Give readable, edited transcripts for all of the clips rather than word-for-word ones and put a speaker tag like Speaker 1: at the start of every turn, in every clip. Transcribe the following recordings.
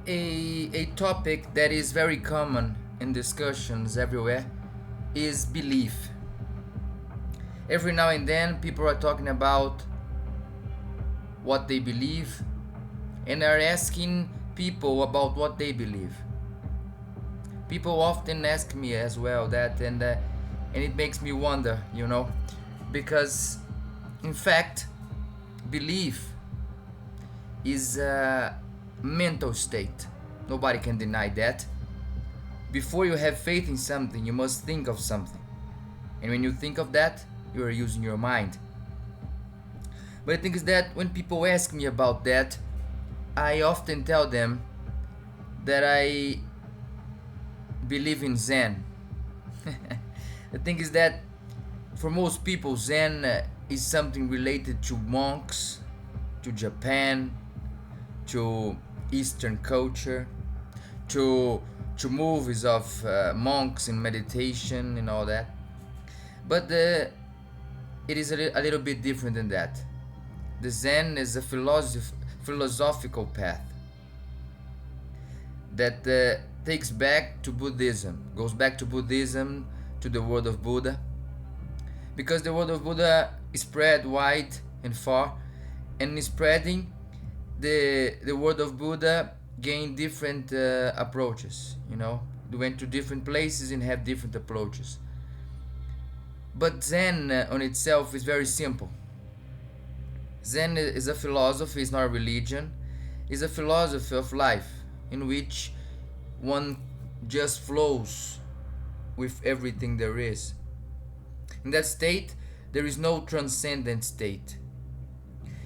Speaker 1: A topic that is very common in discussions everywhere is belief. Every now and then, people are talking about what they believe and are asking people about what they believe. People often ask me as well that, and it makes me wonder, because in fact, belief is a mental state. Nobody can deny that. Before you have faith in something, you must think of something. And when you think of that, you are using your mind. But the thing is that when people ask me about that, I often tell them that I believe in Zen. The thing is that for most people, Zen is something related to monks, to Japan, to Eastern culture, to movies of monks in meditation and all that. But it is a little bit different than that. The Zen is a philosophical path that takes back to Buddhism, goes back to Buddhism, to the word of Buddha, because the word of Buddha is spread wide and far, and in spreading, the word of Buddha gained different approaches. They went to different places and have different approaches. But Zen on itself is very simple. Zen is a philosophy, it's not a religion. It's a philosophy of life in which one just flows with everything there is. In that state, there is no transcendent state.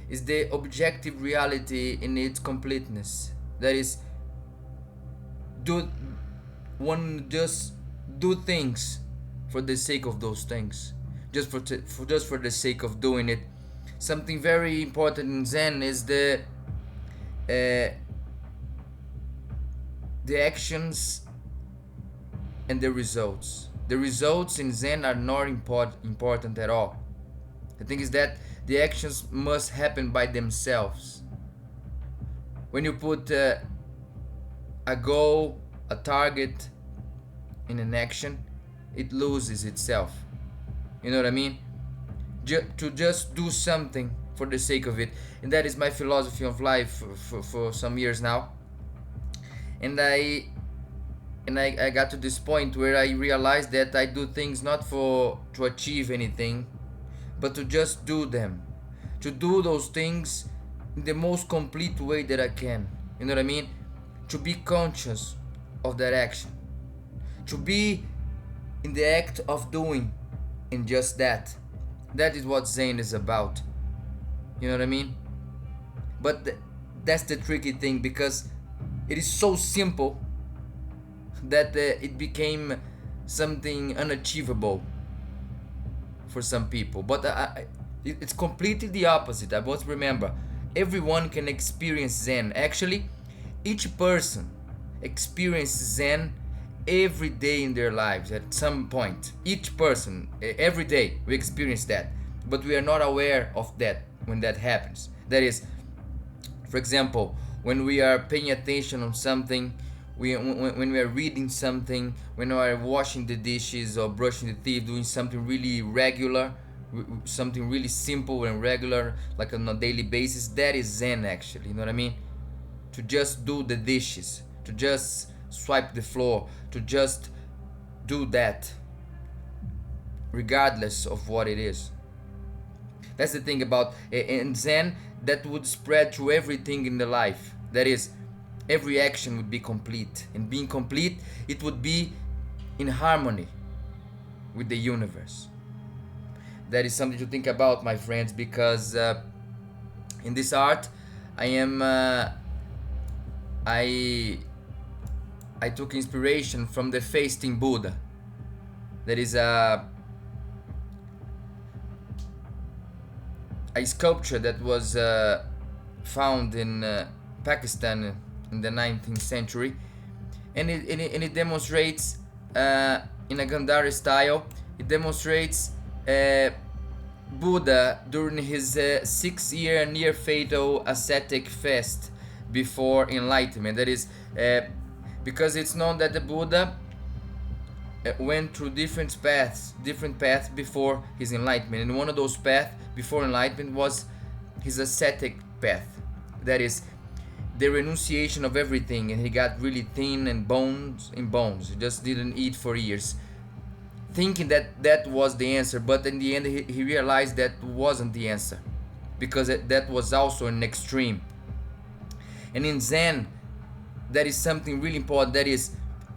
Speaker 1: It's the objective reality in its completeness. That is, do one just do things for the sake of those things, just for the sake of doing it. Something very important in Zen is uh, the actions and the results. The results in Zen are not important at all. The thing is that the actions must happen by themselves. When you put a goal, a target in an action, it loses itself. You know what I mean? To just do something for the sake of it. And that is my philosophy of life for some years now. And I got to this point where I realized that I do things not to achieve anything, but to just do them. To do those things in the most complete way that I can. You know what I mean? To be conscious of that action. To be in the act of doing in just that. That is what Zen is about. You know what I mean? But that's the tricky thing, because it is so simple that it became something unachievable for some people. But it's completely the opposite. I must remember, everyone can experience Zen. Actually, each person experiences Zen every day in their lives at some point. Each person, every day, we experience that. But we are not aware of that when that happens. That is, for example, when we are paying attention on something, when we are reading something, when we are washing the dishes or brushing the teeth, doing something really regular, something really simple and regular, like on a daily basis, that is Zen actually. You know what I mean? To just do the dishes, to just swipe the floor, to just do that, regardless of what it is. That's the thing about in Zen, that would spread through everything in the life. That is, every action would be complete, and being complete, it would be in harmony with the universe. That is something to think about, my friends, because in this art, I am I took inspiration from the fasting Buddha. That is a sculpture that was found in Pakistan in the 19th century, and it demonstrates in a Gandhari style. It demonstrates Buddha during his 6-year near fatal ascetic fast before enlightenment. That is, because it's known that the Buddha went through different paths before his enlightenment, and one of those paths before enlightenment was his ascetic path. That is, the renunciation of everything, and he got really thin and bones in bones. He just didn't eat for years, thinking that that was the answer. But in the end, he realized that wasn't the answer, because that was also an extreme. And in Zen, that is something really important. That is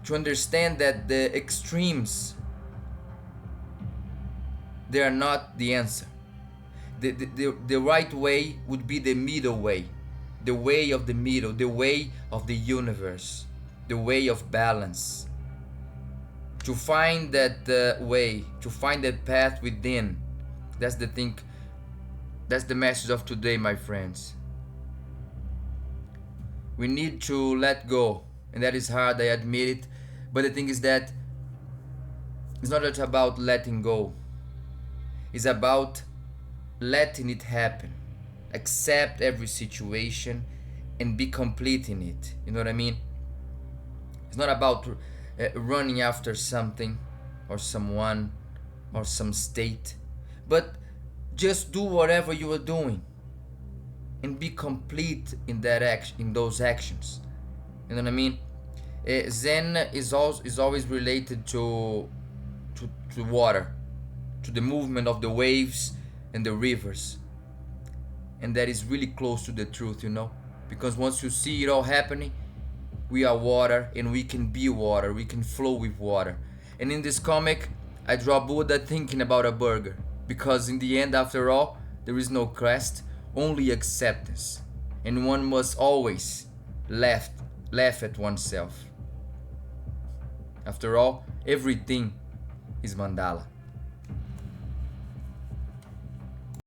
Speaker 1: to understand that the extremes, they are not the answer. The right way would be the middle way, the way of the middle, the way of the universe, the way of balance. To find that way, to find that path within, that's the thing, that's the message of today, my friends. We need to let go, and that is hard, I admit it. But the thing is that it's not just about letting go, it's about letting it happen. Accept every situation and be complete in it. You know what I mean? It's not about running after something or someone or some state, but just do whatever you are doing and be complete in that action, in those actions. You know what I mean? Zen is always related to water, to the movement of the waves and the rivers, and that is really close to the truth, you know, because once you see it all happening, we are water and we can be water, we can flow with water. And in this comic, I draw Buddha thinking about a burger, because in the end, after all, there is no crest, only acceptance, and one must always laugh at oneself. After all, everything is mandala.